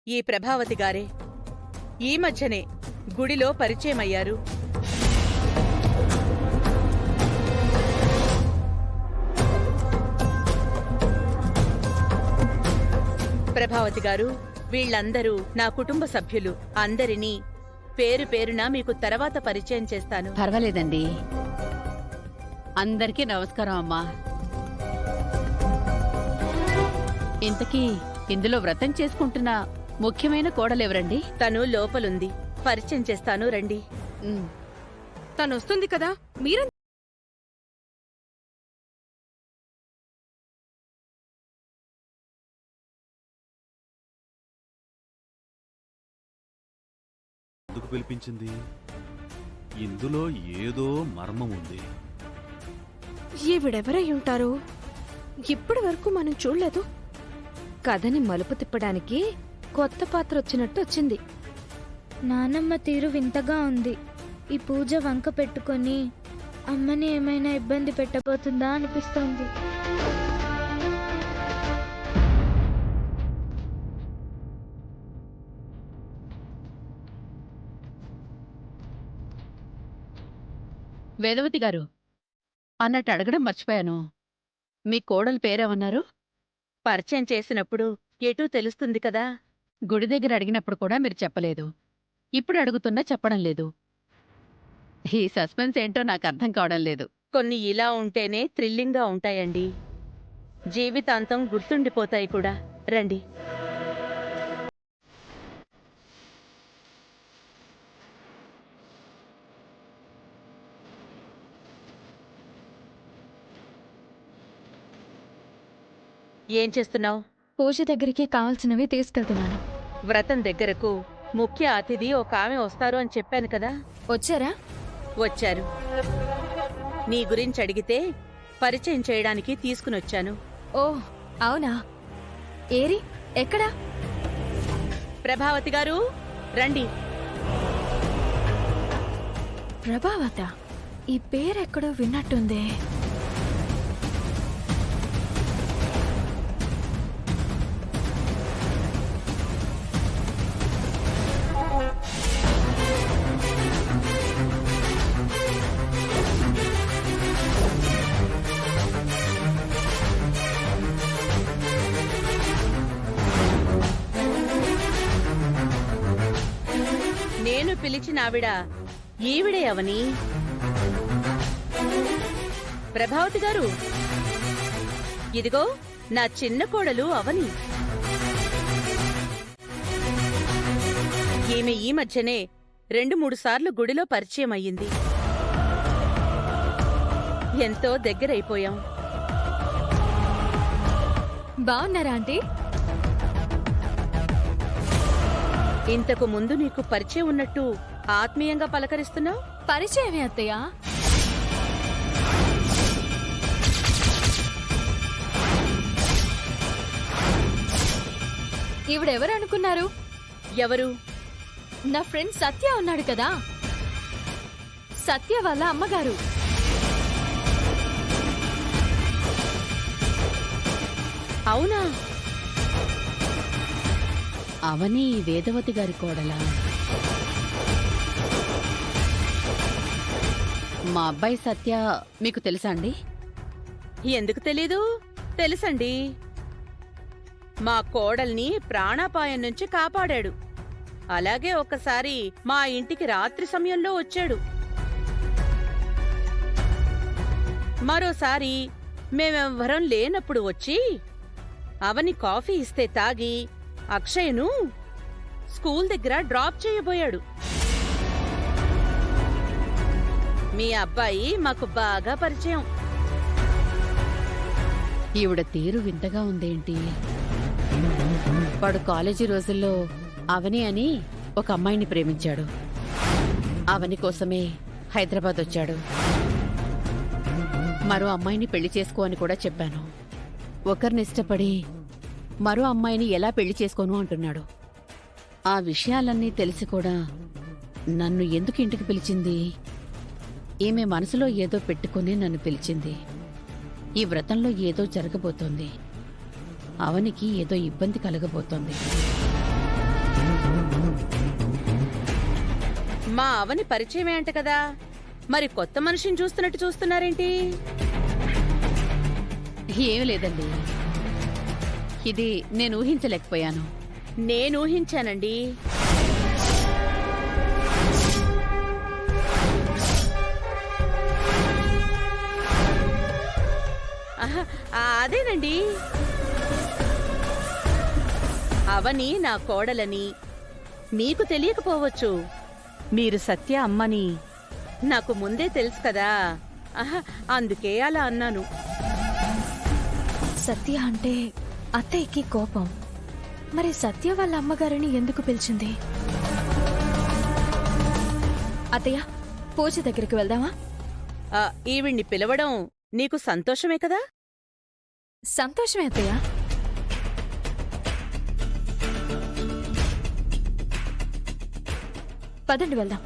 ఈ ప్రభావతి గారే ఈ మధ్యనే గుడిలో పరిచయమయ్యారు. ప్రభావతి గారు, వీళ్ళందరూ నా కుటుంబ సభ్యులు. అందరినీ పేరు పేరున మీకు తర్వాత పరిచయం చేస్తాను. పర్వాలేదండి. అందరికీ నమస్కారం అమ్మా. ఇంతకీ ఇందులో వ్రతం చేసుకుంటున్న ముఖ్యమైన కోడలెవరండి? తను లోపలుంది, పరిచయం చేస్తాను రండి. తనొస్తుంది కదా, మీరెందుకు పిలిపించింది? ఇందులో ఏదో మర్మం ఉంది. ఈవిడెవరై ఉంటారు? ఇప్పటి వరకు మనం చూడలేదు. కథని మలుపు తిప్పడానికి కొత్త పాత్ర వచ్చినట్టు వచ్చింది. నానమ్మ తీరు వింతగా ఉంది. ఈ పూజ వంక పెట్టుకొని అమ్మని ఏమైనా ఇబ్బంది పెట్టబోతుందా అనిపిస్తోంది. వేదవతి గారు, అన్నట్టు అడగడం మర్చిపోయాను. మీ కోడలు పేరేమన్నారు? పరిచయం చేసినప్పుడు ఎటూ తెలుస్తుంది కదా. గుడి దగ్గర అడిగినప్పుడు కూడా మీరు చెప్పలేదు. ఇప్పుడు అడుగుతున్నా చెప్పడం లేదు. ఈ సస్పెన్స్ ఏంటో నాకు అర్థం కావడం లేదు. కొన్ని ఇలా ఉంటేనే థ్రిల్లింగ్గా ఉంటాయండి. జీవితాంతం గుర్తుండిపోతాయి కూడా. రండి. ఏం చేస్తున్నావు? పూజ దగ్గరికి కావాల్సినవి తీసుకెళ్తున్నాను. వ్రతం దగ్గరకు ముఖ్య అతిథి ఒక ఆమె వస్తారు అని చెప్పాను కదా. వచ్చారా? వచ్చారు. నీ గురించి అడిగితే పరిచయం చేయడానికి తీసుకునొచ్చాను. ఓ అవునా? ఏరి ఎక్కడా? ప్రభావతి గారు రండి. ప్రభావత, ఈ పేరెక్కడో విన్నట్టుందే. నేను పిలిచిన ఆవిడ ఈవిడే అవని. ప్రభావతి గారు, ఇదిగో నా చిన్న కోడలు అవని. ఈమె ఈ మధ్యనే 2-3 సార్లు గుడిలో పరిచయం అయ్యింది. ఎంతో దగ్గరైపోయాం. బాగున్నారా ఆంటీ? ఇంతకు ముందు నీకు పరిచయం ఉన్నట్టు ఆత్మీయంగా పలకరిస్తున్నావు. పరిచయమే అత్తయ్య. ఈవిడెవరు అనుకున్నారు? ఎవరు? నా ఫ్రెండ్ సత్య ఉన్నాడు కదా, సత్య వాళ్ళ అమ్మగారు. అవునా? అవని వేదవతి గారి కోడలా? మా అబ్బాయి సత్య మీకు తెలుసా అండి? ఎందుకు తెలీదు? తెలుసండి. మా కోడల్ని ప్రాణాపాయం నుంచి కాపాడాడు. అలాగే ఒకసారి మా ఇంటికి రాత్రి సమయంలో వచ్చాడు. మరోసారి మేమెవ్వరం లేనప్పుడు వచ్చి అవని కాఫీ ఇస్తే తాగి అక్షయ్ను స్కూల్ దగ్గర డ్రాప్ చేయబోయాడు. మీ అబ్బాయి మాకు బాగా పరిచయం. ఈవిడ తీరు వింతగా ఉందేంటి? వాడు కాలేజీ రోజుల్లో అవని అని ఒక అమ్మాయిని ప్రేమించాడు. అవని కోసమే హైదరాబాద్ వచ్చాడు. మరో అమ్మాయిని పెళ్లి చేసుకో అని కూడా చెప్పాను. ఒకరిని ఇష్టపడి మరో అమ్మాయిని ఎలా పెళ్లి చేసుకోను అంటున్నాడు. ఆ విషయాలన్నీ తెలిసి కూడా నన్ను ఎందుకు ఇంటికి పిలిచింది? ఈమె మనసులో ఏదో పెట్టుకుని నన్ను పిలిచింది. ఈ వ్రతంలో ఏదో జరగబోతోంది. అవనికి ఏదో ఇబ్బంది కలగబోతోంది. మా అవని పరిచయమే అంట కదా, మరి కొత్త మనిషిని చూస్తున్నట్టు చూస్తున్నారేంటి? ఏం లేదండి, ఇది నేను ఊహించలేకపోయాను. నేను ఊహించానండి. ఆహా, అదేనండి, అవని నా కోడలని మీకు తెలియకపోవచ్చు. మీరు సత్య అమ్మని నాకు ముందే తెలుసు కదా. ఆహా, అందుకే అలా అన్నాను. సత్య అంటే అత్తయ్యకి కోపం. మరి సత్య వాళ్ళ అమ్మగారిని ఎందుకు పిలిచింది? అత్తయ్య, పూజ దగ్గరికి వెళ్దామా? ఈవిడ్ని పిలవడం నీకు సంతోషమే కదా? సంతోషమే అత్తయ్య. పదండి వెళ్దాం.